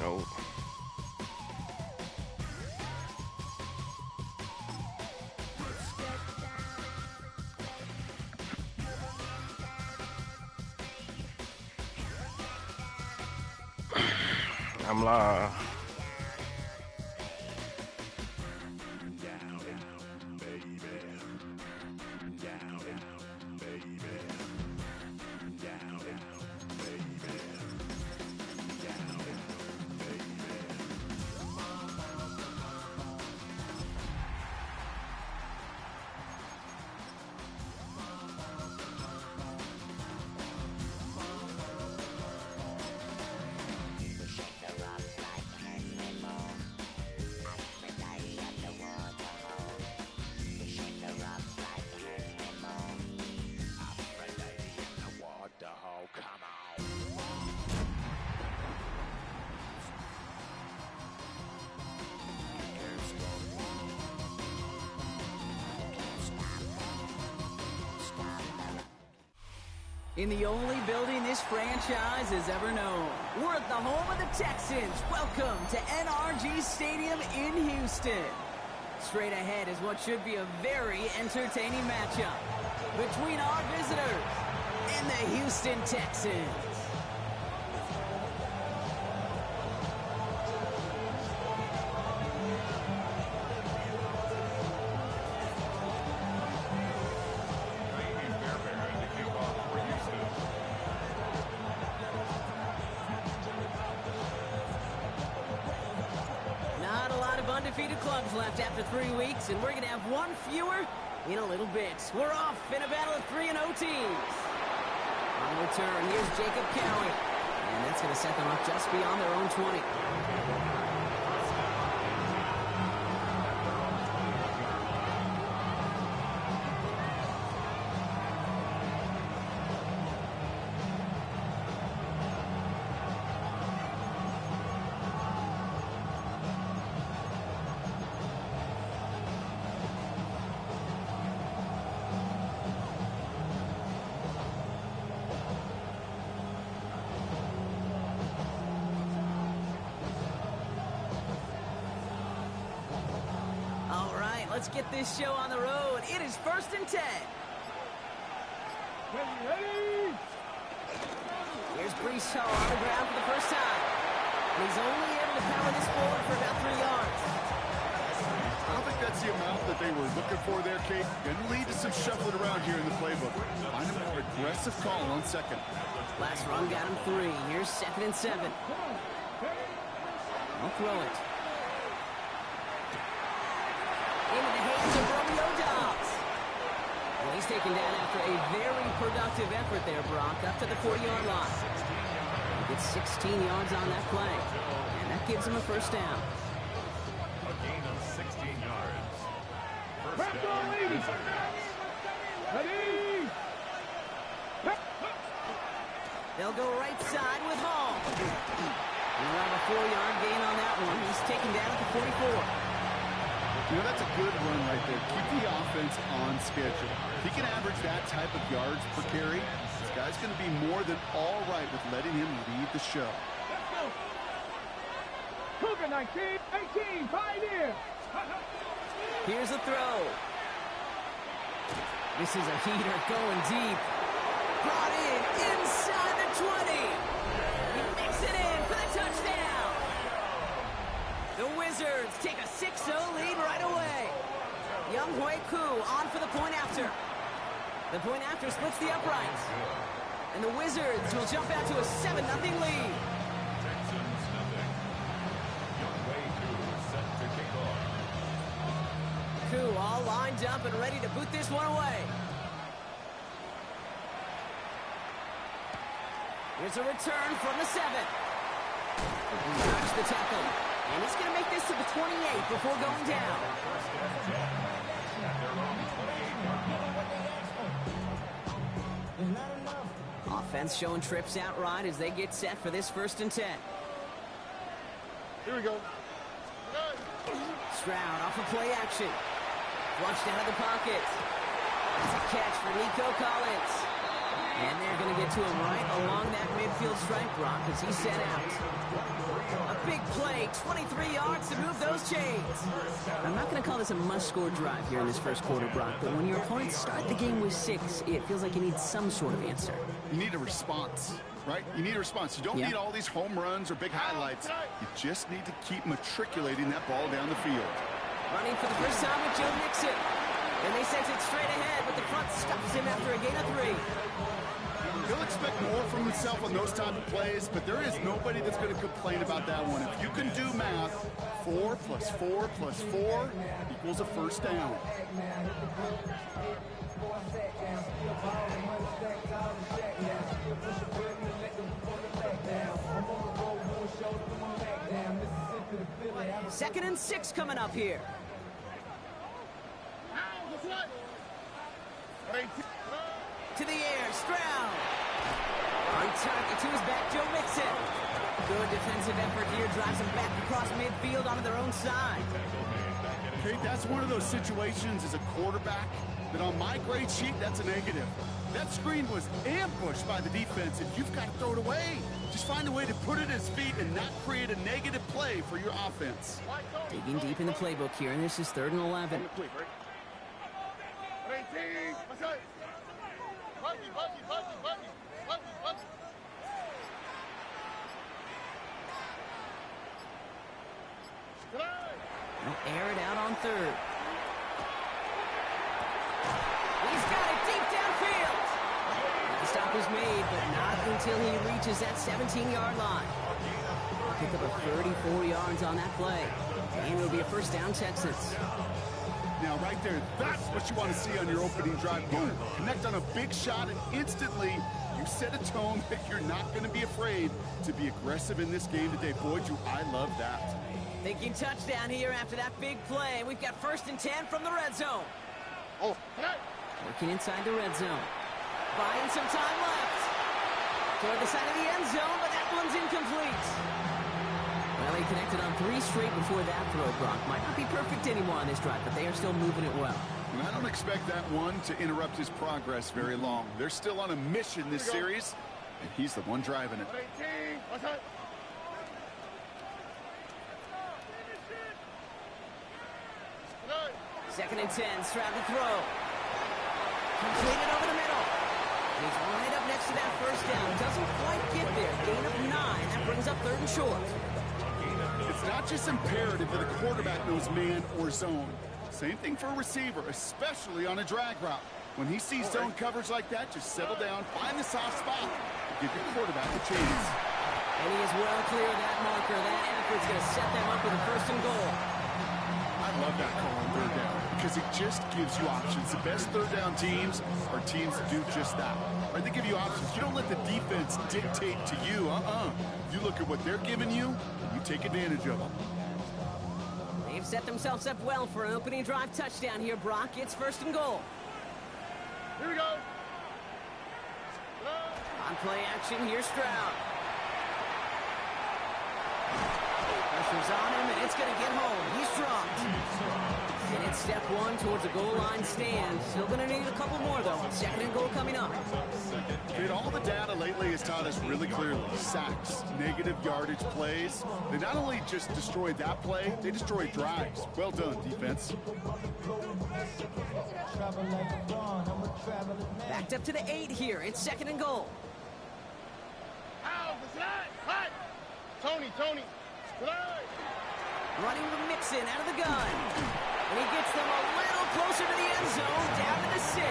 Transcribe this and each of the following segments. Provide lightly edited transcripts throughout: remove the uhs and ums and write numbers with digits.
No. I'm live. In the only building this franchise has ever known. We're at the home of the Texans. Welcome to NRG Stadium in Houston. Straight ahead is what should be a very entertaining matchup between our visitors and the Houston Texans. Undefeated clubs left after 3 weeks, and we're going to have one fewer in a little bit. We're off in a battle of 3-0 teams. On return, here's Jacob Cowie, and that's going to set them up just beyond their own 20. Let's get this show on the road. It is 1st and 10. Ready? Here's Breece Hall on the ground for the first time. And he's only able to power this forward for about 3 yards. I don't think that's the amount that they were looking for there, Kate. Going to lead to some shuffling around here in the playbook. Find a more aggressive call on second. Last run got him 3. Here's 2nd and 7. I'll throw it. Into the hands of Romeo Doubs. Well, he's taken down after a very productive effort there, Brock, up to the 40-yard line. He gets 16 yards on that play, and that gives him a first down. A gain of 16 yards. First down. Ready? They'll go right side with Hall. We'll have a 4-yard gain on that one. He's taken down at the 44. You know, that's a good run right there. Keep the offense on schedule. If he can average that type of yards per carry, this guy's going to be more than all right with letting him lead the show. Let's go. Cougar 19, 18, Pioneer. Here's a throw. This is a heater going deep. Brought in inside the 20. He makes it in for the touchdown. The Wizards take a 6-0 lead right away. Younghoe Koo on for the point after. The point after splits the uprights. And the Wizards will jump out to a 7-0 lead. Texans nothing. Younghoe Koo set to kick off. Koo all lined up and ready to boot this one away. Here's a return from the 7. Touch the tackle. And he's going to make this to the 28 before going down. Offense showing trips out right as they get set for this 1st and 10. Here we go. Stroud off of play action. Flushed out of the pocket. It's a catch for Nico Collins. And they're going to get to him right along that midfield stripe, Brock, as he set out. A big play, 23 yards to move those chains. I'm not going to call this a must-score drive here in this first quarter, Brock, but when your opponents start the game with 6, it feels like you need some sort of answer. You need a response, right? You need a response. You don't need all these home runs or big highlights. You just need to keep matriculating that ball down the field. Running for the first time with Joe Mixon. And they sent it straight ahead, but the front stops him after a gain of 3. He'll expect more from himself on those type of plays, but there is nobody that's going to complain about that one. If you can do math, 4 plus 4 plus 4 equals a first down. Second and 6 coming up here. To the air, Stroud. On target to his back, Joe Mixon. Good defensive effort here, drives him back across midfield onto their own side. Okay, that's one of those situations as a quarterback that on my grade sheet, that's a negative. That screen was ambushed by the defense, and you've got to throw it away. Just find a way to put it at his feet and not create a negative play for your offense. Digging deep in the playbook here, and this is 3rd and 11. They'll air it out on 3rd. He's got it deep downfield. The stop is made, but not until he reaches that 17-yard line. Pick up a 34 yards on that play. And it'll be a first down, Texans. Now, right there, that's what you want to see on your opening drive. Boom, connect on a big shot, and instantly you set a tone that you're not going to be afraid to be aggressive in this game today. Boy, do I love that. Thinking touchdown here after that big play. We've got 1st and 10 from the red zone. Working inside the red zone. Buying some time left. Toward the side of the end zone, but that one's incomplete. Well, he connected on 3 straight before that throw, Brock. Might not be perfect anymore on this drive, but they are still moving it well. And I don't expect that one to interrupt his progress very long. They're still on a mission this series, and he's the one driving it. Second and 10, Stroud to throw. Completed over the middle. He's right up next to that first down. Doesn't quite get there. Gain of 9. That brings up 3rd and short. It's not just imperative that a quarterback knows man or zone. Same thing for a receiver, especially on a drag route. When he sees zone coverage like that, just settle down, find the soft spot, and give your quarterback a chance. And he is well clear of that marker. That effort's going to set them up with a 1st and goal. I love that call on 3rd down because it just gives you options. The best 3rd down teams are teams that do just that. Right? They give you options. You don't let the defense dictate to you. You look at what they're giving you, and you take advantage of them. They've set themselves up well for an opening drive touchdown here, Brock. It's 1st and goal. Here we go. On play action, here's Stroud. Pressure's on him, and it's going to get home. He's dropped. And it's step 1 towards a goal line stand. Still going to need a couple more, though. 2nd and goal coming up. Dude, all the data lately has taught us really clearly. Sacks, negative yardage plays. They not only just destroyed that play, they destroyed drives. Well done, defense. Backed up to the 8 here. It's 2nd and goal. Tony. Running with Mixon out of the gun. And he gets them a little closer to the end zone, down to the 6.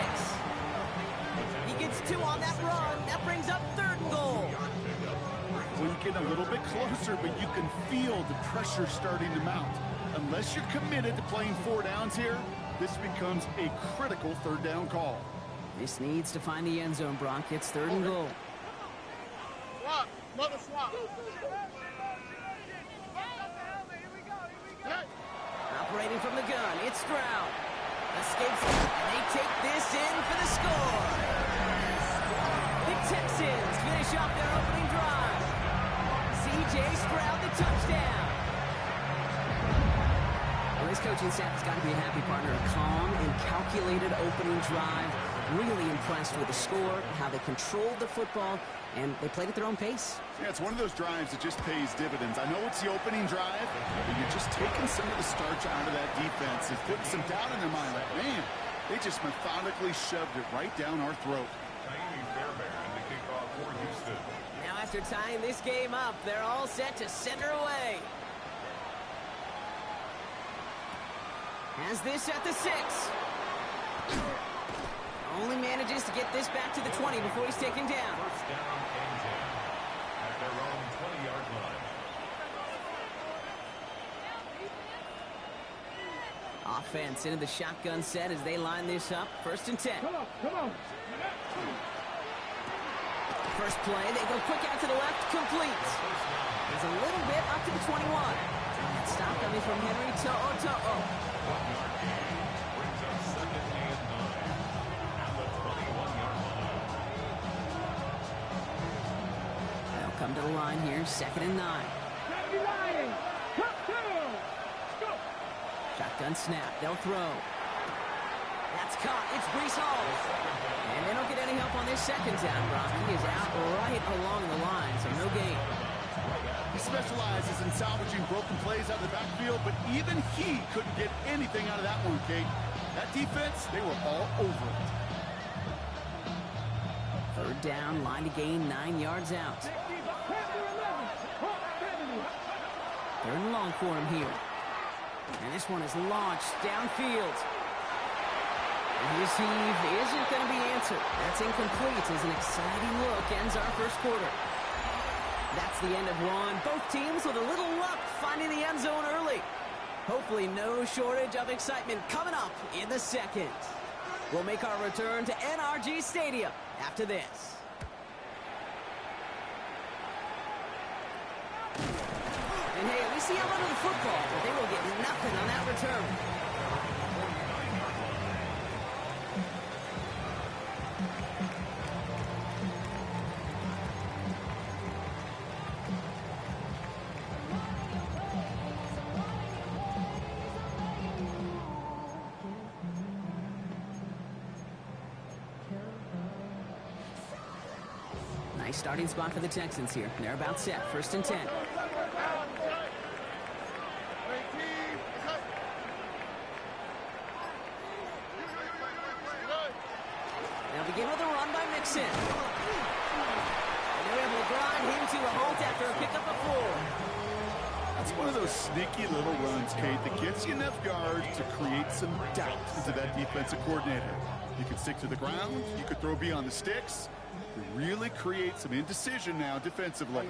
He gets 2 on that run. That brings up 3rd and goal. Well, you get a little bit closer, but you can feel the pressure starting to mount. Unless you're committed to playing 4 downs here, this becomes a critical 3rd down call. This needs to find the end zone, Brock. It's 3rd and goal. Swap. Mother swap. Operating from the gun, it's Stroud. Escapes it, and they take this in for the score. The Texans finish off their opening drive. C.J. Stroud, the touchdown. Well, this coaching staff has got to be a happy partner. A calm and calculated opening drive. Really impressed with the score, how they controlled the football, and they played at their own pace. Yeah, it's one of those drives that just pays dividends. I know it's the opening drive, but you're just taking some of the starch out of that defense and putting some doubt in their mind. Like, man, they just methodically shoved it right down our throat. Tiny Fairbairn to kick off for Houston. Now after tying this game up, they're all set to send her away. Has this at the 6. Only manages to get this back to the 20 before he's taken down. First down and 10 at their own 20-yard line. Offense into the shotgun set as they line this up. 1st and 10. Come on. First play, they go quick out to the left, complete. He's a little bit up to the 21. That stop coming from Henry To'o. 1-yard gain brings up 2nd and 9 at the 21-yard line. They'll come to the line here, 2nd and 9. Shotgun snap, they'll throw. That's caught, it's Breece Hall. And they don't get any help on this 2nd down, Brock. He is out right along the line, so no gain. He specializes in salvaging broken plays out of the backfield, but even he couldn't get anything out of that one, Kate. That defense, they were all over it. 3rd down, line to gain 9 yards out. 3rd and long for him here. And this one is launched downfield. And his heave isn't going to be answered. That's incomplete as an exciting look ends our 1st quarter. That's the end of one. Both teams with a little luck finding the end zone early. Hopefully no shortage of excitement coming up in the 2nd. We'll make our return to NRG Stadium after this. And hey, at least he held onto the football, but they will get nothing on that return. Nice starting spot for the Texans here. They're about set. 1st and 10. They'll begin with a run by Mixon. And they're able to grind him to a halt after a pickup of 4. That's one of those sneaky little runs, Kate, that gets you enough yards to create some doubt into that defensive coordinator. You could stick to the ground. You could throw beyond the sticks. You really create some indecision now defensively.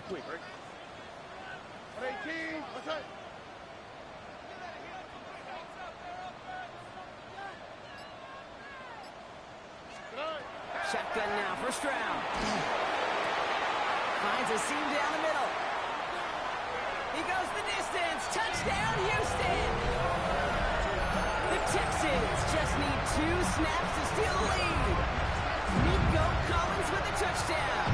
Shotgun now, 1st round. Finds a seam down the middle. He goes the distance. Touchdown, Houston! The Texans just need 2 snaps to steal the lead. Nico Collins with a touchdown.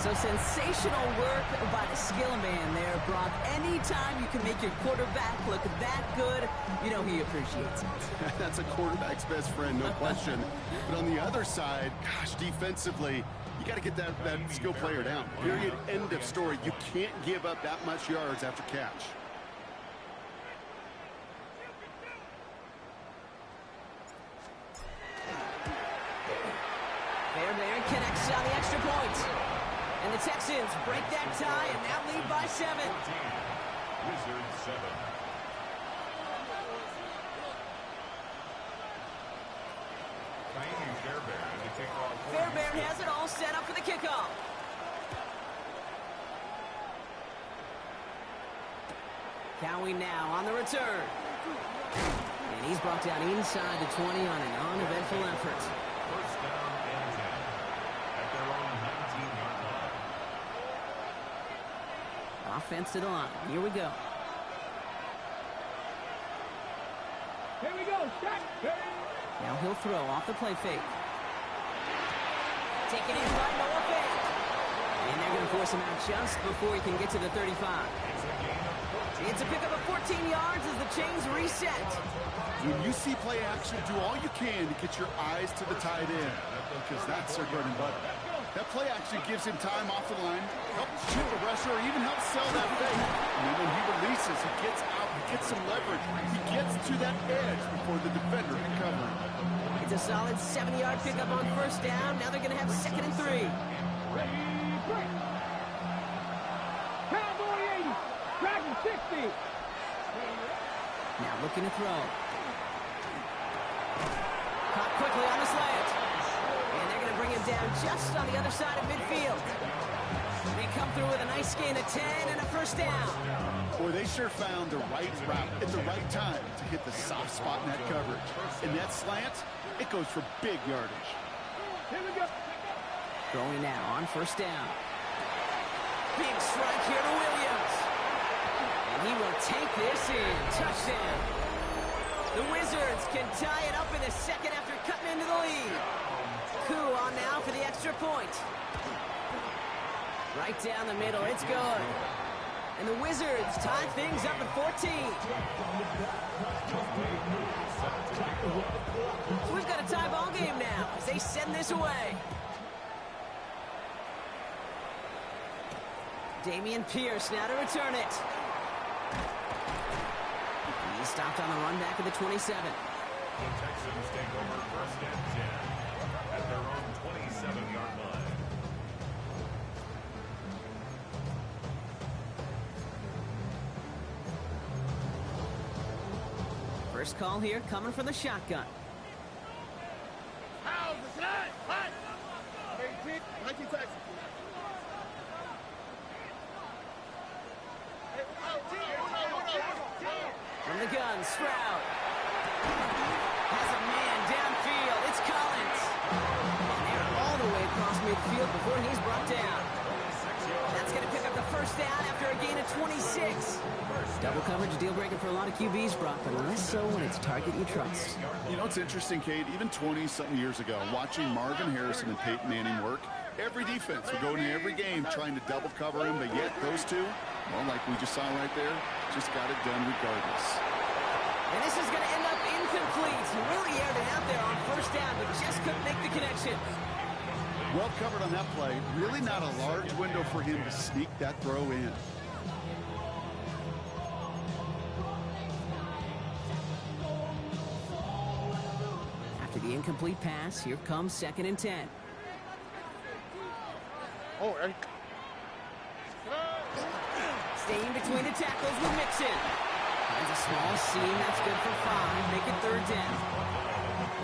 So sensational work by the skill man there, Brock. Anytime you can make your quarterback look that good, you know he appreciates it. That's a quarterback's best friend, no question. But on the other side, gosh, defensively, you got to get that skill player down. Period. End of story. You can't give up that much yards after catch. Fairbairn connects on the extra point. And the Texans break that tie and now lead by 7. Wizards 7. Tiny Fairbairn to kick off. Fairbairn has it all set up for the kickoff. Cowie now on the return. And he's brought down inside the 20 on an uneventful effort. First down and 10 at their own 19-yard line. Offense to the line. Here we go. Here we go. Now he'll throw off the play fake. Taken in by Noah Fant. And they're going to force him out just before he can get to the 35. It's a gain of 14 It's a pickup of 14 yards as the chains reset. When you see play action, do all you can to get your eyes to the tight end, because that's their bread and butter. That play action gives him time off the line, helps chip a rusher, or even helps sell that fake. And then when he releases, he gets out, he gets some leverage. He gets to that edge before the defender can cover him. It's a solid 70-yard pickup on first down. Now they're going to have 2nd and 3. Ready, break. Cowboy 80. Dragon 60. Now looking to throw. Caught quickly on the slant. And they're going to bring him down just on the other side of midfield. They come through with a nice gain of 10 and a first down. Boy, they sure found the right route at the right time to hit the soft spot in that coverage. And that slant, it goes for big yardage. Here we go. Throwing now on first down. Big strike here to Williams. And he will take this in. Touchdown. The Wizards can tie it up in a second after cutting into the lead. Koo on now for the extra point. Right down the middle. It's good. And the Wizards tie things up at 14. So we've got a tie ball game now as they send this away. Dameon Pierce now to return it. He stopped on the run back of the 27. The Texans take over 1st and 10 at their own 27-yard line. First call here coming from the shotgun. From the gun, Stroud. Has a man downfield. It's Collins. And they're all the way across midfield before he's brought down. That's going to pick up the first down after a gain of 26. Double coverage, deal breaker for a lot of QBs, Brock, but less so when it's target you trust. You know, it's interesting, Kate, even 20-something years ago, watching Marvin Harrison and Peyton Manning work, every defense would go into every game trying to double cover him, but yet those two, well, like we just saw right there, just got it done regardless. And this is going to end up incomplete. He really aired it out there on first down, but just couldn't make the connection. Well covered on that play. Really not a large window for him to sneak that throw in. After the incomplete pass, here comes 2nd and 10. Oh, Staying between the tackles with Mixon. Finds a small seam. That's good for 5. Make it 3rd down.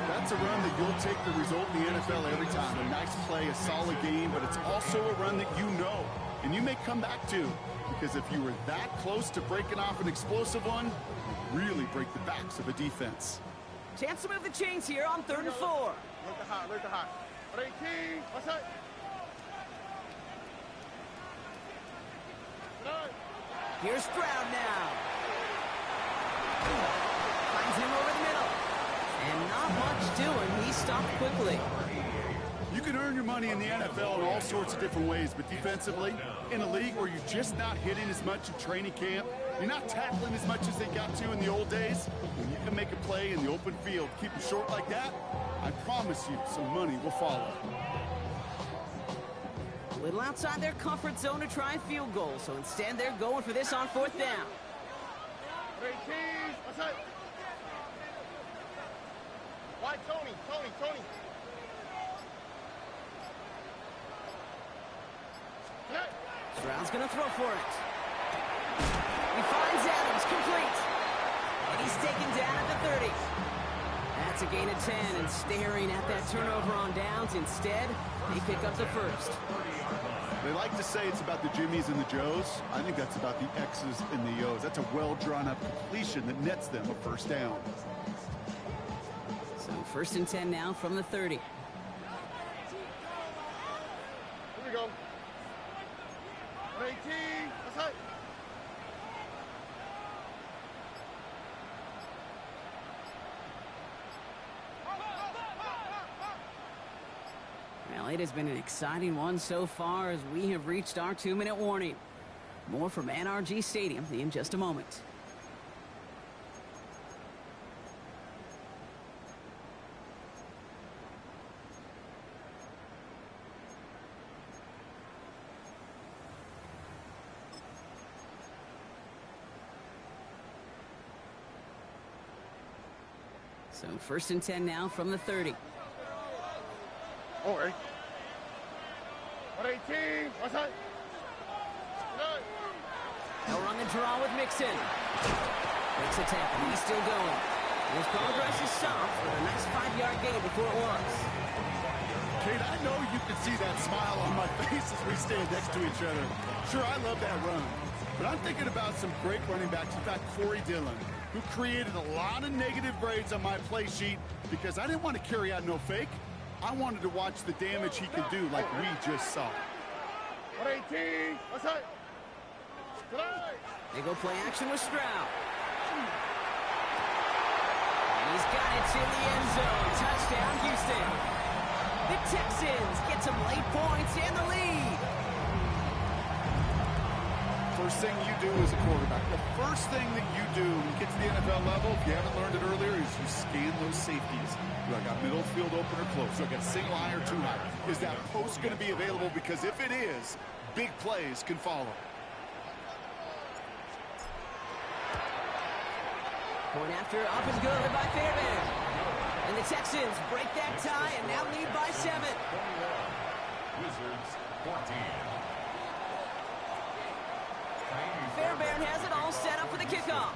That's a run that you'll take the result in the NFL every time. A nice play, a solid game, but it's also a run that you know and you may come back to, because if you were that close to breaking off an explosive one, you really break the backs of a defense. Chance to move the chains here on 3rd and 4. Look the hot. 18, what's that? Here's Stroud now. Finds him over the middle. And not much doing. He stopped quickly. You can earn your money in the NFL in all sorts of different ways, but defensively, in a league where you're just not hitting as much in training camp, you're not tackling as much as they got to in the old days, when you can make a play in the open field, keep them short like that, I promise you some money will follow. A little outside their comfort zone to try a field goal, so instead they're going for this on 4th down. 18, what's that? Why, Tony? Stroud's going to throw for it. He finds Adams, complete. And he's taken down at the 30. That's a gain of 10, and staring at that turnover on downs. Instead, they pick up the first. They like to say it's about the Jimmies and the Joes. I think that's about the X's and the O's. That's a well-drawn-up completion that nets them a first down. So 1st and 10 now from the 30. Here we go. 18, what's that? Well, it has been an exciting one so far as we have reached our 2-minute warning. More from NRG Stadium in just a moment. So 1st and 10 now from the 30. All right. 118. What's that? They'll run the draw with Mixon. Makes a tackle. He's still going. His progress is soft with a nice 5-yard gain before it was. Kate, I know you can see that smile on my face as we stand next to each other. Sure, I love that run. But I'm thinking about some great running backs. In fact, Corey Dillon, who created a lot of negative grades on my play sheet because I didn't want to carry out no fake. I wanted to watch the damage he could do like we just saw. 118. What's that? They go play action with Stroud. He's got it in the end zone. Touchdown, Houston. The Texans get some late points and the lead. First thing you do as a quarterback, the first thing that you do when you get to the NFL level, if you haven't learned it earlier, is you scan those safeties. Do I got middle field open or close? Do I got single high or too high? Is that post going to be available? Because if it is, big plays can follow. Point after, up and good by Fairbairn. And the Texans break that tie and now lead by 7. Wizards 14. Fairbairn has it all set up for the kickoff.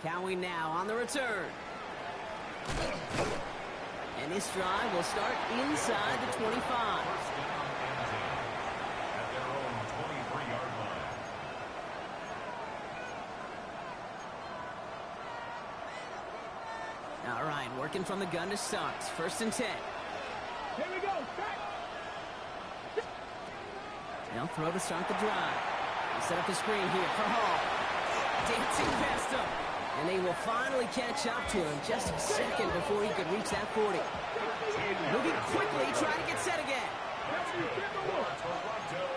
Cowie now on the return. And this drive will start inside the 25. First down and 10 at their own 23-yard line. All right, working from the gun to start. 1st and 10. Here we go. Strike. They'll throw to start the drive. They set up a screen here for Hall. Dancing past him. And they will finally catch up to him just a second before he could reach that 40. Moving quickly, trying to get set again. Toronto,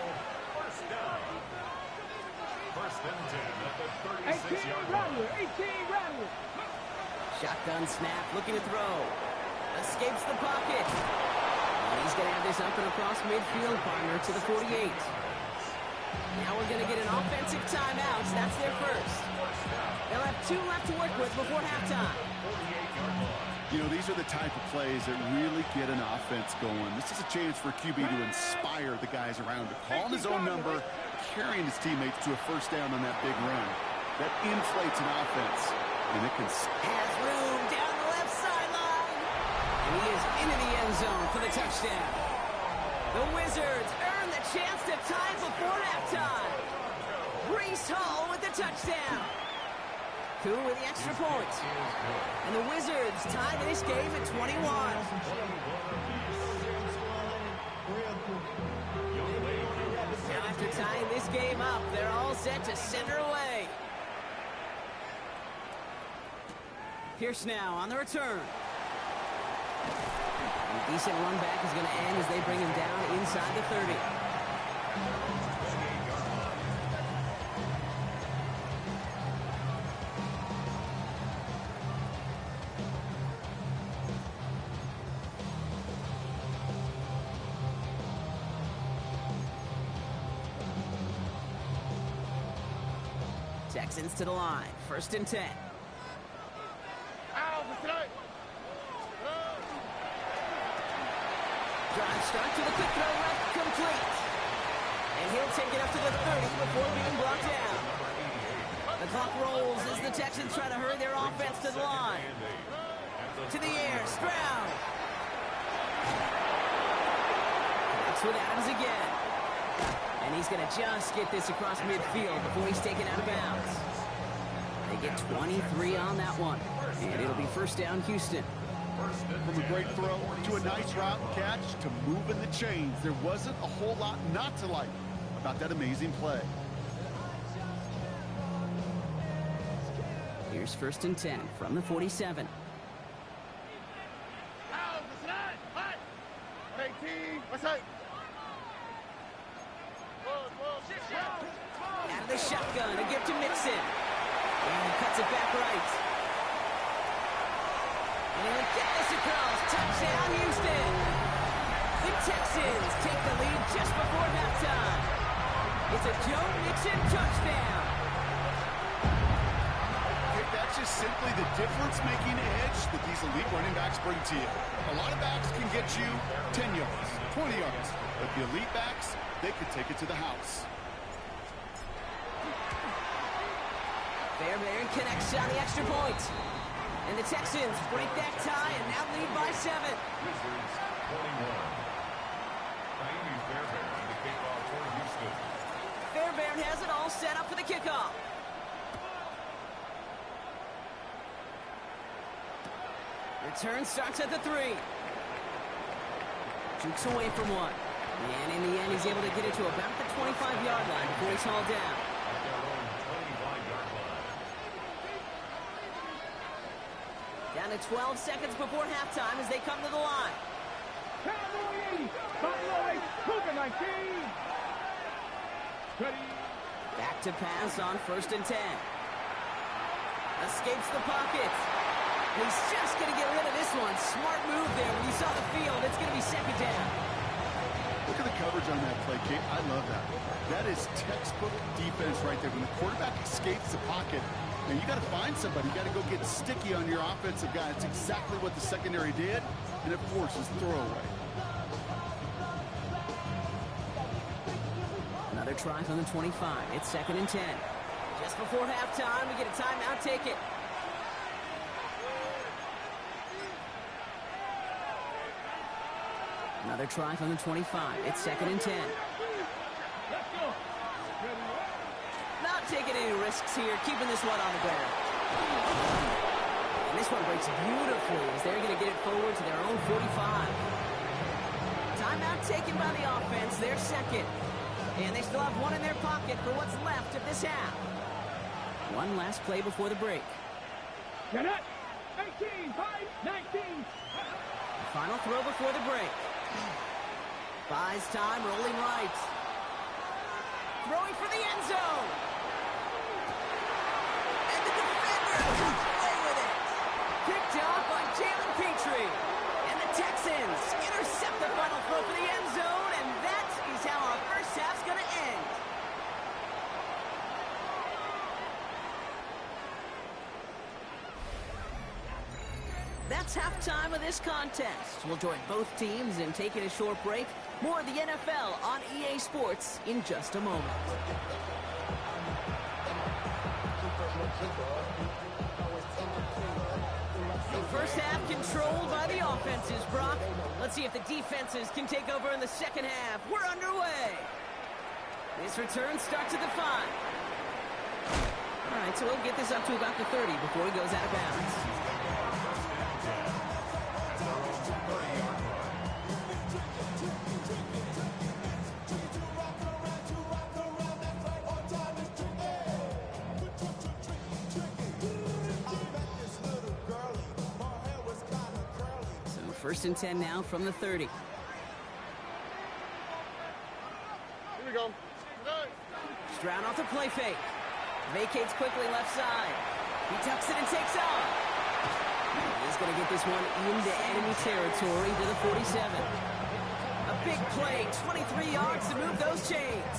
first down. 1st and 10 at the 36-yard line. 18 Rattler. Shotgun snap, looking to throw. Escapes the pocket. And he's going to have this up and across midfield, partner, to the 48. Now we're going to get an offensive timeout. That's their first. They'll have 2 left to work with before halftime. You know, these are the type of plays that really get an offense going. This is a chance for QB to inspire the guys around him. Calling his own number, carrying his teammates to a first down on that big run. That inflates an offense, and it can... Has room down the left sideline. And he is into the end zone for the touchdown. The Wizards earn the chance to tie before halftime. Breece Hall with the touchdown. Koo with the extra point. And the Wizards tie this game at 21. Now after tying this game up, they're all set to center away. Pierce now on the return. And a decent run back is going to end as they bring him down inside the 30. Texans to the line. 1st and 10. Drive start to the quick throw left, complete. And he'll take it up to the 30 before being brought down. The clock rolls as the Texans try to hurry their offense to the line. To the air, Stroud. Connects with Adams again. And he's going to just get this across midfield before he's taken out of bounds. They get 23 on that one. And it'll be first down, Houston. From a great throw to a nice route and catch to moving the chains. There wasn't a whole lot not to like about that amazing play. Here's 1st and 10 from the 47. 18. Outside. Out of the shotgun, a gift to Mixon. And he cuts it back right. And he'll get this across. Touchdown, Houston. The Texans take the lead just before halftime. It's a Joe Mixon touchdown. That's just simply the difference-making edge that these elite running backs bring to you. A lot of backs can get you 10 yards, 20 yards, but the elite backs, they can take it to the house. Fairbairn connects on the extra point. And the Texans break that tie and now lead by 7. Wizards 21. Naomi Fairbairn, the kickoff for Houston. Fairbairn has it all set up for the kickoff. Return starts at the 3. Jukes away from one. And in the end, he's able to get it to about the 25-yard line before he's hauled down. At their own 25-yard line. Down to 12 seconds before halftime as they come to the line. Cowboy 80. Cowboy Cougar 19. Ready. Back to pass on 1st and 10. Escapes the pocket. He's just going to get rid of this one. Smart move there. When you saw the field, it's going to be 2nd down. Look at the coverage on that play, Kate. I love that. That is textbook defense right there. When the quarterback escapes the pocket, and you got to find somebody. You got to go get sticky on your offensive guy. It's exactly what the secondary did, and it forces throwaway. Another try on the 25. It's 2nd and 10. Just before halftime, we get a timeout. Take it. Another try on the 25. It's 2nd and 10. Let's go. Ready. Not taking any risks here, keeping this one on the ground. And this one breaks beautifully as they're going to get it forward to their own 45. Timeout taken by the offense, their 2nd. And they still have one in their pocket for what's left of this half. One last play before the break. Get it. 18, 5, 19. Final throw before the break. Buys time, rolling right. Throwing for the end zone. And the defender comes away with it. Picked off by Jalen Petrie. And the Texans intercept the final throw for the end zone, and that is how our first half's going to end. That's halftime of this contest. We'll join both teams in taking a short break. More of the NFL on EA Sports in just a moment. The first half controlled by the offenses, Brock. Let's see if the defenses can take over in the second half. We're underway. This return starts at the 5. All right, so we'll get this up to about the 30 before he goes out of bounds. So 1st and 10 now from the 30. Here we go. Stroud off the play fake. Vacates quickly left side. He tucks it and takes off. He's going to get this one into enemy territory to the 47. A big play, 23 yards to move those chains.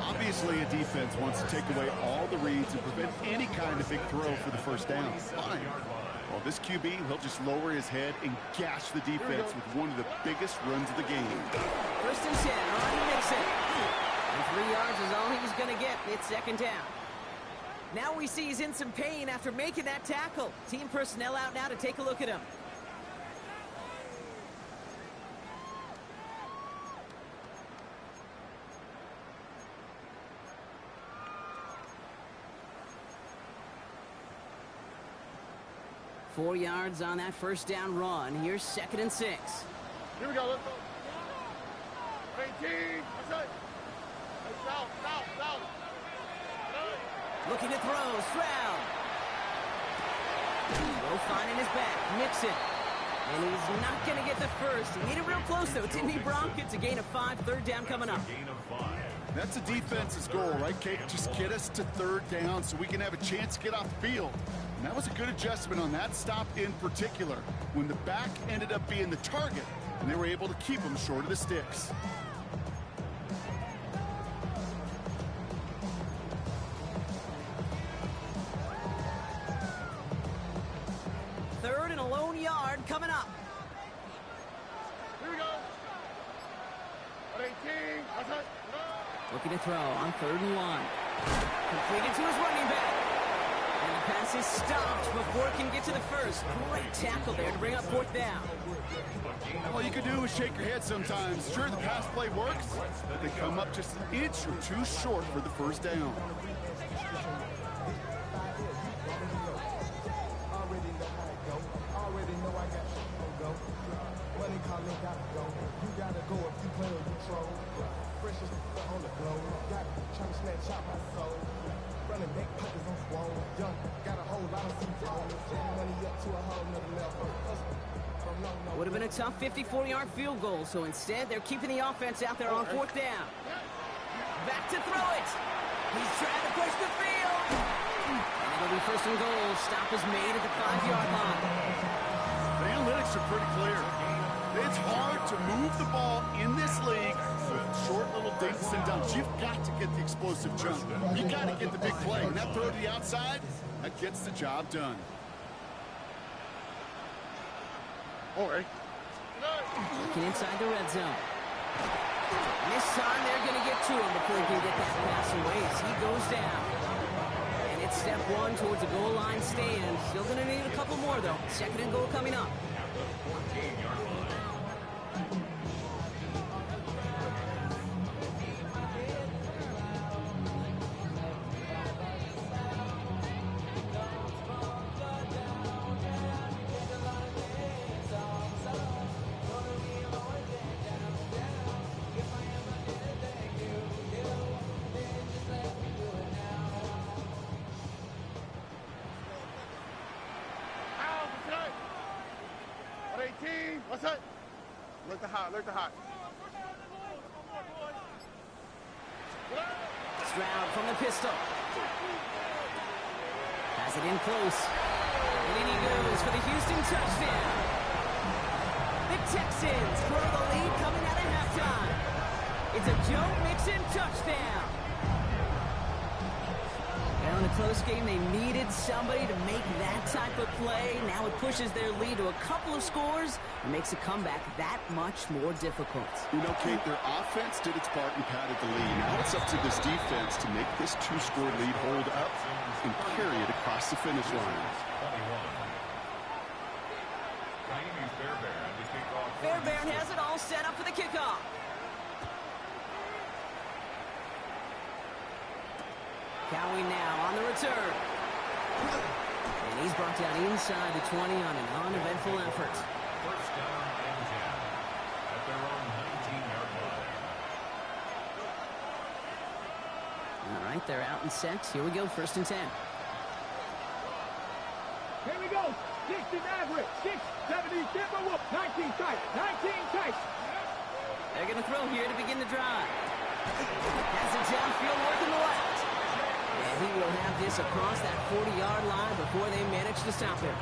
Obviously, a defense wants to take away all the reads and prevent any kind of big throw for the first down. Fine. Well, this QB, he'll just lower his head and gash the defense with one of the biggest runs of the game. 1st and 10, Ronnie Mixon. And 3 yards is all he was going to get. It's 2nd down. Now we see he's in some pain after making that tackle. Team personnel out now to take a look at him. Four yards on that first down run. Here's 2nd and 6. Here we go. Let's go. 18. Outside. South, south, south. Looking to throw, Stroud. Low finding his back, Mixon. And he's not going to get the first. He made it real close, though. Timmy Bronk gets a gain of 5, third down coming up. Gain of 5. That's a defense's goal, right, Kate? Just get us to third down so we can have a chance to get off the field. And that was a good adjustment on that stop in particular, when the back ended up being the target, and they were able to keep him short of the sticks. Third and a lone yard coming up. Here we go. At 18. That's it. Looking to throw on 3rd and 1. Completed to his running back. And the pass is stopped before it can get to the first. Great tackle there to bring up 4th down. All you can do is shake your head sometimes. Sure, the pass play works, but they come up just an inch or two short for the first down. Would have been a tough 54-yard field goal, so instead they're keeping the offense out there on 4th down. Back to throw it. He's trying to push the field. And it'll be 1st and goal. Stop is made at the 5-yard line. The analytics are pretty clear. It's hard to move the ball in this league with short little dinks and dumps. You've got to get the explosive jump. You've got to get the big play. And that throw to the outside, that gets the job done. All right. Looking inside the red zone. And this time they're going to get to him before he can get that pass away as he goes down. And it's step 1 towards a goal line stand. Still going to need a couple more, though. 2nd and goal coming up. At the 14-yard line. At 18. What's that? Look the hot. Look the hot. Stroud from the pistol. Has it in close. And in he goes for the Houston touchdown. The Texans grow the lead coming out of halftime. It's a Joe Mixon touchdown. Well, in a close game, they needed somebody to make that type of play. Now it pushes their lead to a couple of scores and makes a comeback that much more difficult. You know, Kate, their offense did its part and padded the lead. Now it's up to this defense to make this 2-score lead hold up and carry it across the finish line. 21. Fairbairn has it all set up for the kickoff. Cowing now on the return. And he's brought down inside the 20 on an uneventful effort. 1st down and 10 at their own 19-yard line. All right, they're out and set. Here we go, 1st and 10. Here we go. 60 average. 6, 70, Denver Wolf. 19 tight. 19 tight. They're going to throw here to begin the drive. Has it downfield working the left. And he will have this across that 40-yard line before they manage to stop him.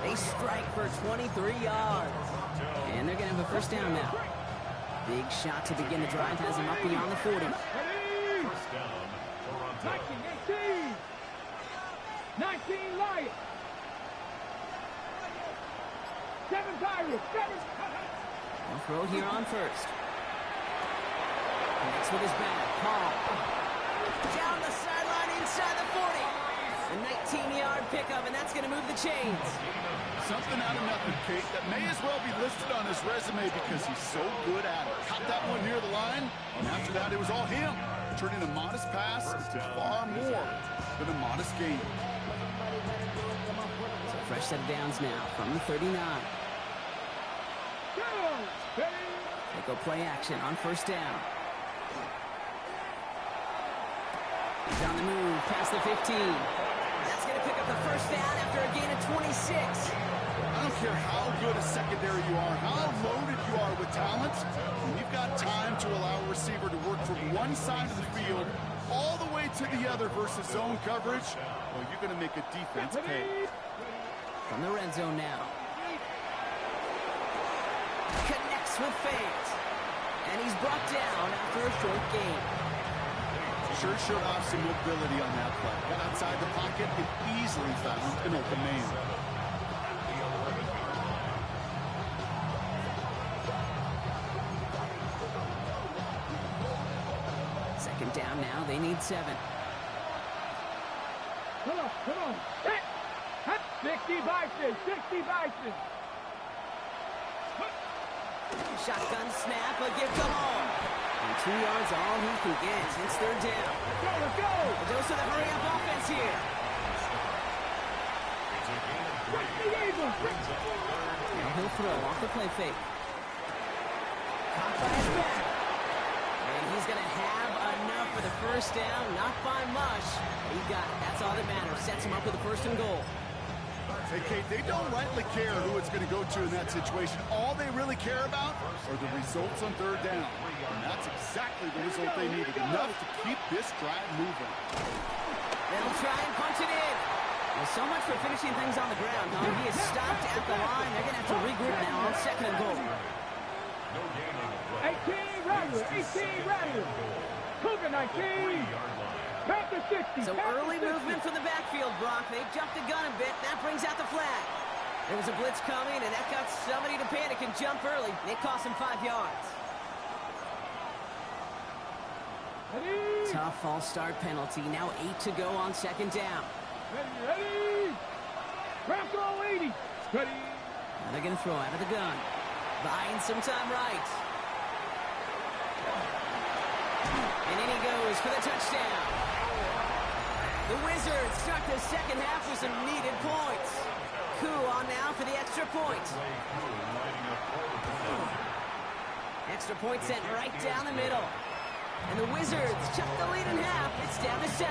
They strike for 23 yards. And they're going to have a 1st down now. Big shot to begin the drive has him up beyond the 40. 1st down, Toronto. 19, 18. 19 Lions. 7 Pirates. 7. They'll throw here on 1st. Connects with his back. Paul. Down the sideline inside the 40. A 19-yard pickup, and that's going to move the chains. Something out of nothing, Kate, that may as well be listed on his resume because he's so good at it. Caught that one near the line, and after that, it was all him. Turning a modest pass into far more than a modest gain. So fresh set of downs now from the 39. They go play action on 1st down. He's on the move past the 15. That's going to pick up the 1st down after a gain of 26. I don't care how good a secondary you are, how loaded you are with talent, when you've got time to allow a receiver to work from one side of the field all the way to the other versus zone coverage, well, you're going to make a defense pay. From the red zone now. Connects with fans. And he's brought down after a short game. Sure showed off some mobility on that play. Got outside the pocket and easily found an open man. Second down now. They need 7. Come on. Hit. 60 Bison, 60 Bison. Shotgun snap, a give to Hall. And 2 yards all he can get. It's third down. Let's go. A dose of the hurry-up offense here. Now he'll throw off the play fake. Caught by his back. And he's going to have enough for the first down. Not by much. He got it. That's all that matters. Sets him up with a 1st and goal. Hey, Kate, they don't rightly care who it's going to go to in that situation. All they really care about are the results on third down. And that's exactly the result they needed. Enough to keep this drive moving. They'll try and punch it in. Well, so much for finishing things on the ground, huh? He is stopped at the line. They're going to have to regroup now on 2nd and goal. 18 Rattler, 18 Rattler. Cougar 19. Panther 60. So early movement from the backfield, Brock. They jumped the gun a bit. That brings out the flag. There was a blitz coming, and that got somebody to panic and jump early. It cost him 5 yards. Ready. Tough false start penalty. Now 8 to go on 2nd down. Ready. Bronco 80. Ready. Now they're going to throw out of the gun. Buying some time right. And in he goes for the touchdown. The Wizards start the second half with some needed points. Koo on now for the extra point. Extra point sent right down the middle. And the Wizards chuck the lead in half. It's down to 7.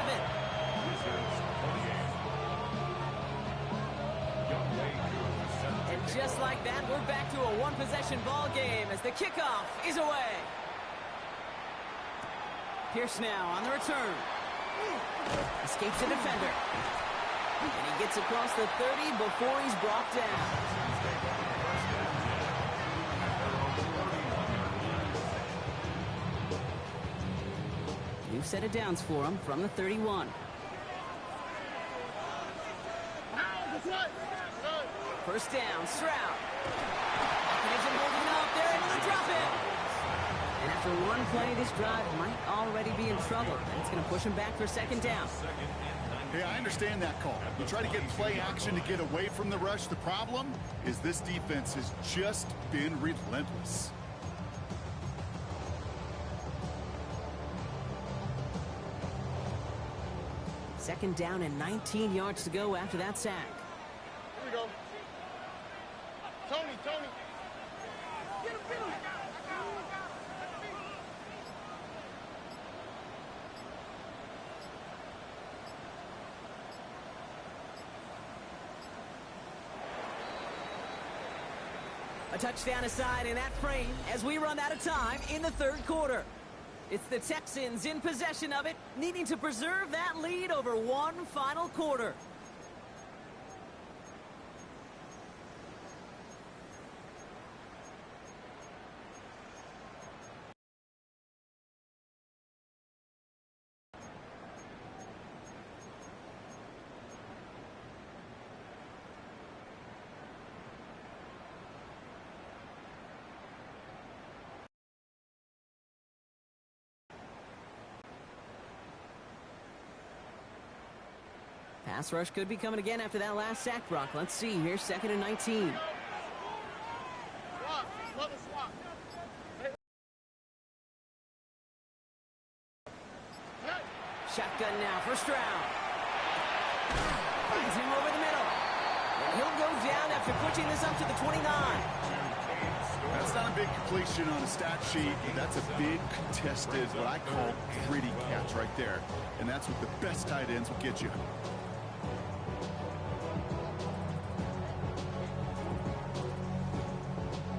And just like that, we're back to a one-possession ball game as the kickoff is away. Pierce now on the return. Escapes the defender. And he gets across the 30 before he's brought down. New set of downs for him from the 31. First down, Stroud. Connection holding up. They're able to drop it. And after one play, this drive might already be in trouble. And it's going to push him back for 2nd down. Hey, I understand that call. You try to get play action to get away from the rush. The problem is this defense has just been relentless. Second down and 19 yards to go after that sack. Here we go. Tony. Get him. A touchdown aside in that frame as we run out of time in the 3rd quarter. It's the Texans in possession of it, needing to preserve that lead over one final quarter. Pass rush could be coming again after that last sack, Brock. Let's see. Here's 2nd and 19. Swap. Shotgun now for Stroud. Finds him over the middle. And he'll go down after pushing this up to the 29. That's not a big completion on a stat sheet. That's a big contested, what I call gritty catch right there. And that's what the best tight ends will get you.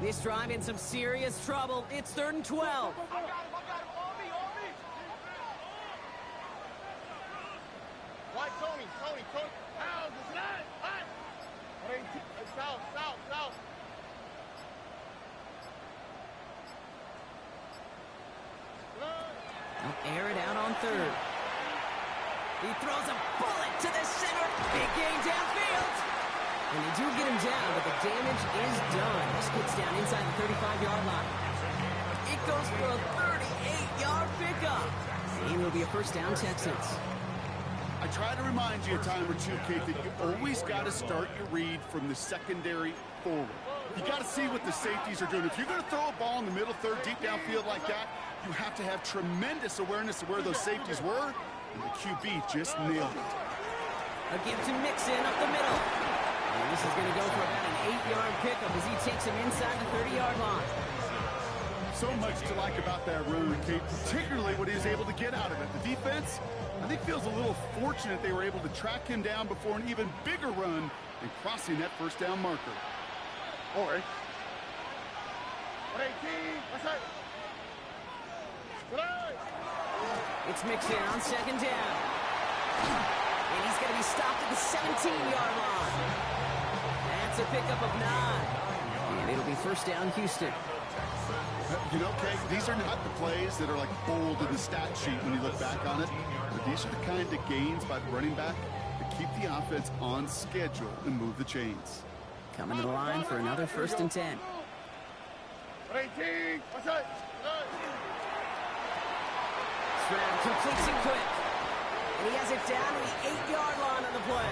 This drive in some serious trouble. It's 3rd and 12. I got him, on me, on me. Right, Tony. Pounds, it's not. South. They'll air it out on 3rd. He throws a bullet to the center. Big gain downfield. And they do get him down, but the damage is done. This gets down inside the 35-yard line. It goes for a 38-yard pickup. And it'll be a first down, Texans. I try to remind you a time or two, Kate, that you always got to start your read from the secondary forward. You got to see what the safeties are doing. If you're going to throw a ball in the middle third, deep downfield like that, you have to have tremendous awareness of where those safeties were, and the QB just nailed it. A give to Mixon up the middle. And this is going to go for about an 8-yard pickup as he takes him inside the 30-yard line. So much to like about that run, Kate, particularly what he was able to get out of it. The defense, I think, feels a little fortunate they were able to track him down before an even bigger run and crossing that first down marker. All right. 118. What's that? It's Mixon on 2nd down. And he's going to be stopped at the 17-yard line. That's a pickup of 9. And it'll be first down, Houston. You know, Kate, these are not the plays that are like bold in the stat sheet when you look back on it. But these are the kind of gains by the running back that keep the offense on schedule and move the chains. Coming to the line for another 1st and 10. 118. What's that? Stroud completes it quick. And he has it down to the 8-yard line on the play.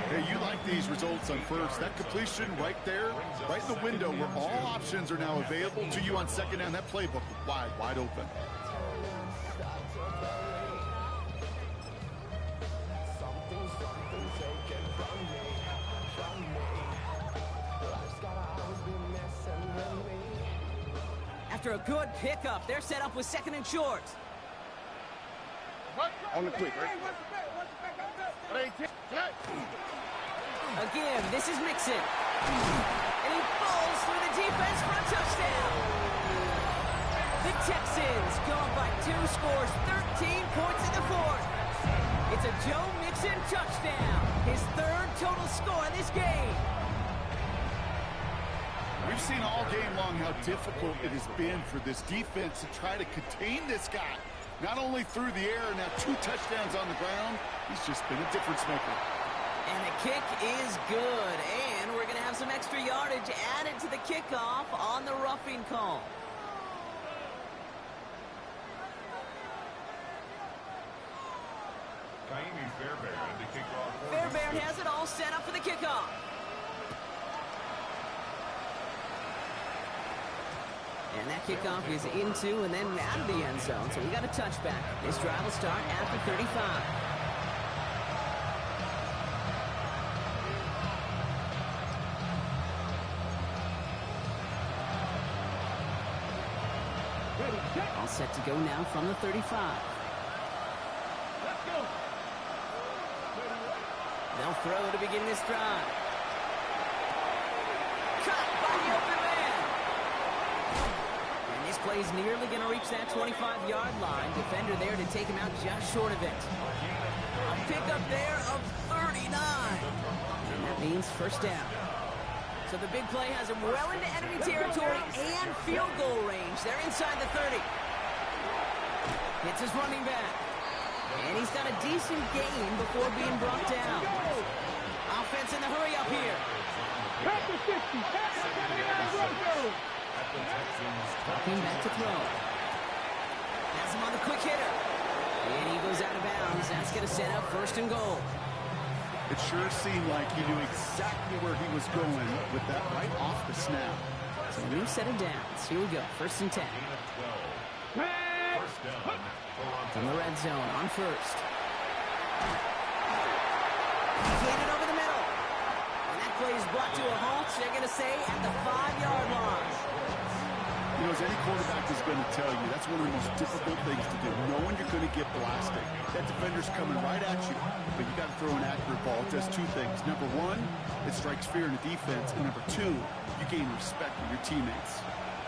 Hey, you like these results on first. That completion right there, right in the window where all options are now available to you on 2nd down. That playbook wide open. After a good pickup, they're set up with 2nd and short. On the quick, right? 118. Again, this is Mixon. And he falls through the defense for a touchdown. The Texans go up by 2 scores, 13 points in the 4th. It's a Joe Mixon touchdown, his 3rd total score in this game. We've seen all game long how difficult it has been for this defense to try to contain this guy. Not only through the air, now 2 touchdowns on the ground. He's just been a difference maker. And the kick is good. And we're going to have some extra yardage added to the kickoff on the roughing call. Kaimi Fairbairn to kick off. Fairbairn has it all set up for the kickoff. And that kickoff is into and then out of the end zone. So we got a touchback. This drive will start after 35. All set to go now from the 35. Let's go. They'll throw to begin this drive. Cut by the open man. And this play's nearly going to reach that 25-yard line. Defender there to take him out just short of it. A pickup there of 39. And that means first down. So the big play has him well into enemy territory and field goal range. They're inside the 30. Hits his running back. And he's got a decent gain before being brought down. Offense in the hurry up here. Back to 60. Back to 79. Talking back to throw. Has him on the quick hitter. And he goes out of bounds. That's going to set up 1st and goal. It sure seemed like he knew exactly where he was going with that right off the snap. So a new set of downs. Here we go. 1st and 10. From the red zone on 1st. Get it over the middle. And that play is brought to a halt. They're going to say at the 5-yard line. You know, as any quarterback is going to tell you, that's one of the most difficult things to do, knowing you're going to get blasted. That defender's coming right at you, but you got to throw an accurate ball. It does 2 things. Number 1, it strikes fear in the defense, and number 2, you gain respect from your teammates.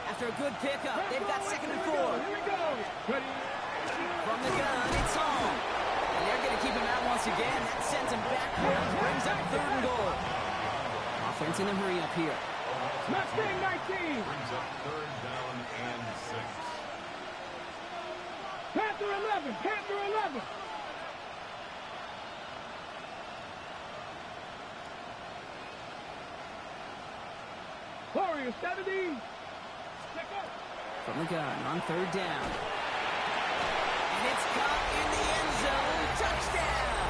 After a good pickup, they've got 2nd and 4. Here we go. Ready? From the gun, it's on. And they're going to keep him out once again. That sends him backwards, brings up 3rd and goal. Offense in a hurry up here. Mustang 19. Brings up 3rd down and 6. Panther 11. Panther 11. Warriors 70. From the gun on 3rd down. And it's caught in the end zone. Touchdown!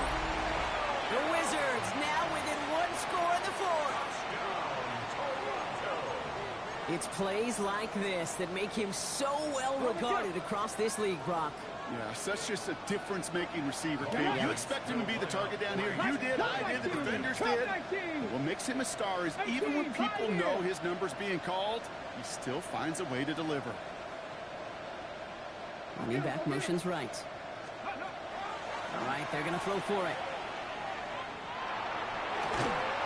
The Wizards now within 1 score in the 4th. It's plays like this that make him so well regarded across this league, Brock. Yeah, such just a difference-making receiver, Kate. You expect him to be the target down here. You did, I did, the defenders did. What makes him a star is even when people know his number's being called, he still finds a way to deliver. Running back motions right. All right, they're going to throw for it.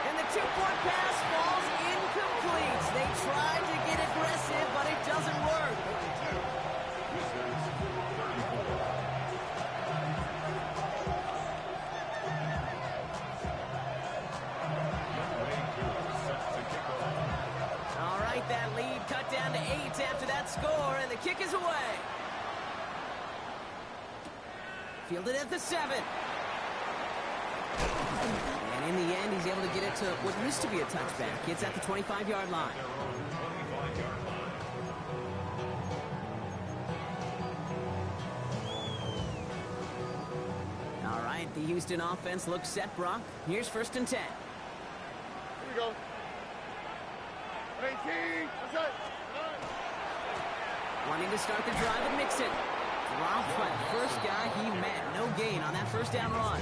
And the 2-point pass falls incomplete. They tried to get aggressive, but it doesn't work. All right, that lead cut down to 8 after that score, and the kick is away. Fielded at the 7. And in the end, he's able to get it to what used to be a touchback. It's at the 25-yard line. All right, the Houston offense looks set, Brock. Here's 1st and 10. Here we go. 18. What's up? Wanting to start the drive and Mixon. Dropped by the first guy he met. No gain on that 1st down run.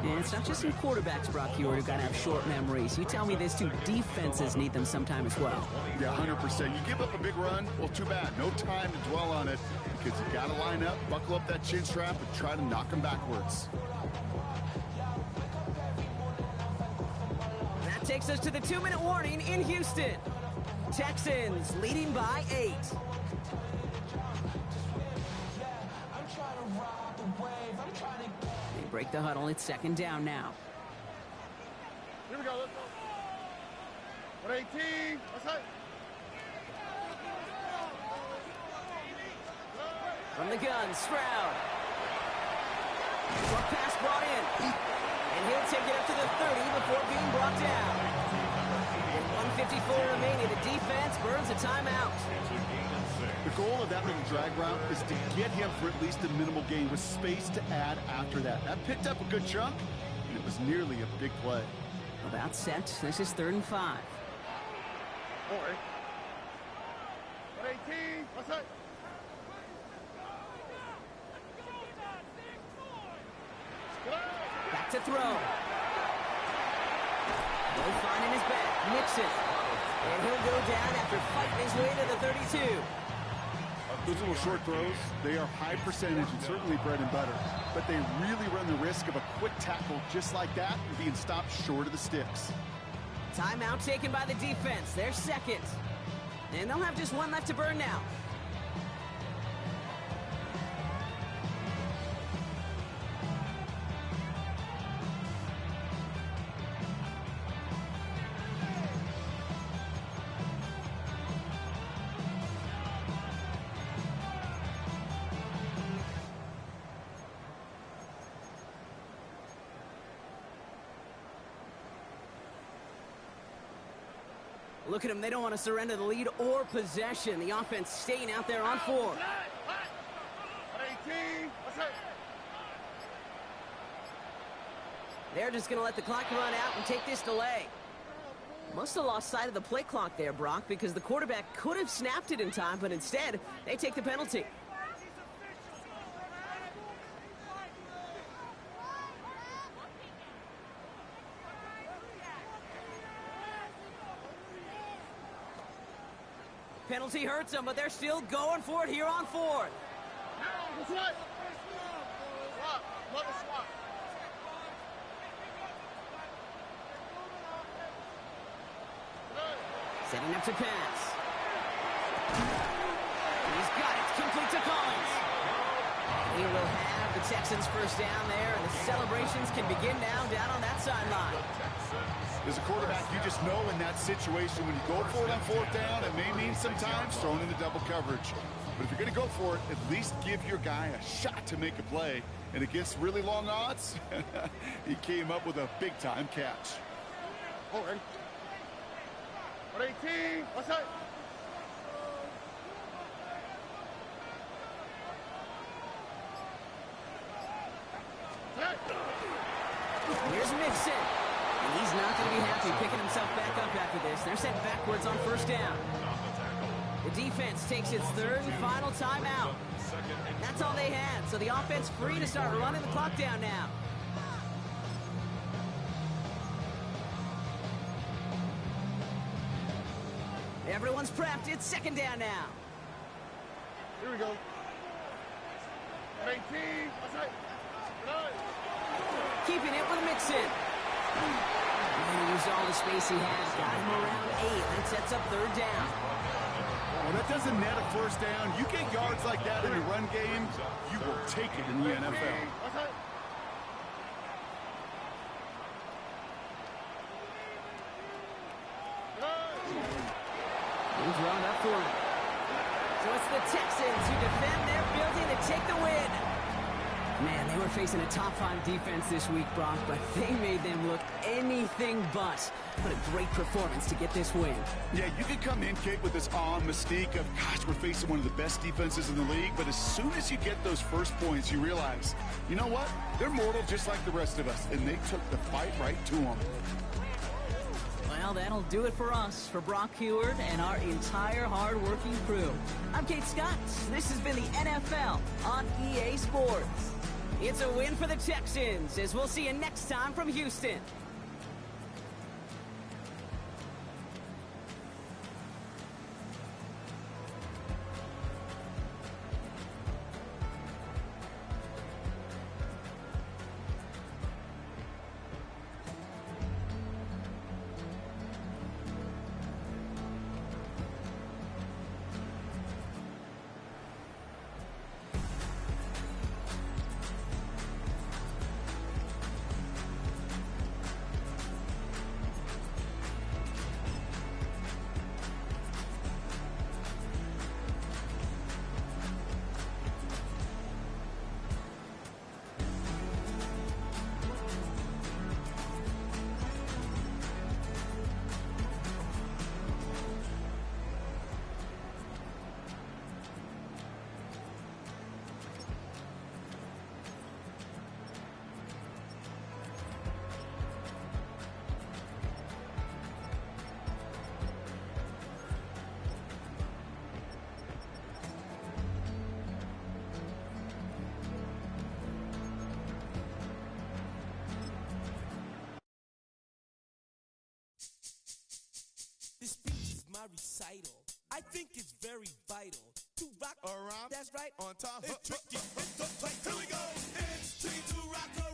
And it's not just some quarterbacks, Brock, here who got to have short memories. You tell me this too, defenses need them sometime as well. Yeah, 100%. You give up a big run, well, too bad. No time to dwell on it because you got to line up, buckle up that chin strap, and try to knock them backwards. That takes us to the 2-minute warning in Houston. Texans leading by 8. They break the huddle. It's 2nd down now. Here we go. Let's go. 18. What's up? From the gun, Stroud. Short pass brought in. And he'll take it up to the 30 before being brought down. With 1:54 remaining, the defense burns a timeout. The goal of that little drag route is to get him for at least a minimal gain with space to add after that. That picked up a good chunk, and it was nearly a big play. About set. This is 3rd and 5. 18. What's up? Back to throw. No finding his back. Mixon. And he'll go down after fighting his way to the 32. Those little short throws, they are high percentage and certainly bread and butter. But they really run the risk of a quick tackle just like that and being stopped short of the sticks. Timeout taken by the defense. They're 2nd. And they'll have just 1 left to burn now. Look at them. They don't want to surrender the lead or possession. The offense staying out there on 4. 18. What's up? They're just going to let the clock run out and take this delay. Must have lost sight of the play clock there, Brock, because the quarterback could have snapped it in time, but instead, they take the penalty. Penalty hurts them, but they're still going for it here on 4th. What's up? Swap. Another swap. Setting up to pass. He's got it. Complete to Collins. He will have the Texans first down there, and the celebrations can begin now down on that sideline. As a quarterback, you just know in that situation when you go for it on fourth down, it may mean sometimes throwing in the double coverage. But if you're going to go for it, at least give your guy a shot to make a play. And against really long odds, he came up with a big-time catch. Oh, ready. 118. What's that? Here's Mixon. And he's not going to be happy picking himself back up after this. They're sent backwards on first down. The defense takes its third and final timeout. That's all they had, so the offense free to start running the clock down now. Everyone's prepped. It's second down now. Here we go. 118. What's that? Keeping it with Mixon. And he used all the space he has. Got him around 8. That sets up third down. Well, that doesn't net a first down. You get yards like that in a run game, you will take it in the NFL. What's that? He's drawn up for him. So it's the Texans who defend their building to take the win. Man, they were facing a top-5 defense this week, Brock, but they made them look anything but. What a great performance to get this win. Yeah, you can come in, Kate, with this awe and mystique of, gosh, we're facing one of the best defenses in the league, but as soon as you get those first points, you realize, you know what? They're mortal just like the rest of us, and they took the fight right to them. Well, that'll do it for us, for Brock Huard and our entire hard-working crew. I'm Kate Scott. This has been the NFL on EA Sports. It's a win for the Texans, as we'll see you next time from Houston. This speech is my recital. I think it's very vital to rock around. That's right. On time. It's tricky. It's the play. Here we go. It's tricky to rock around.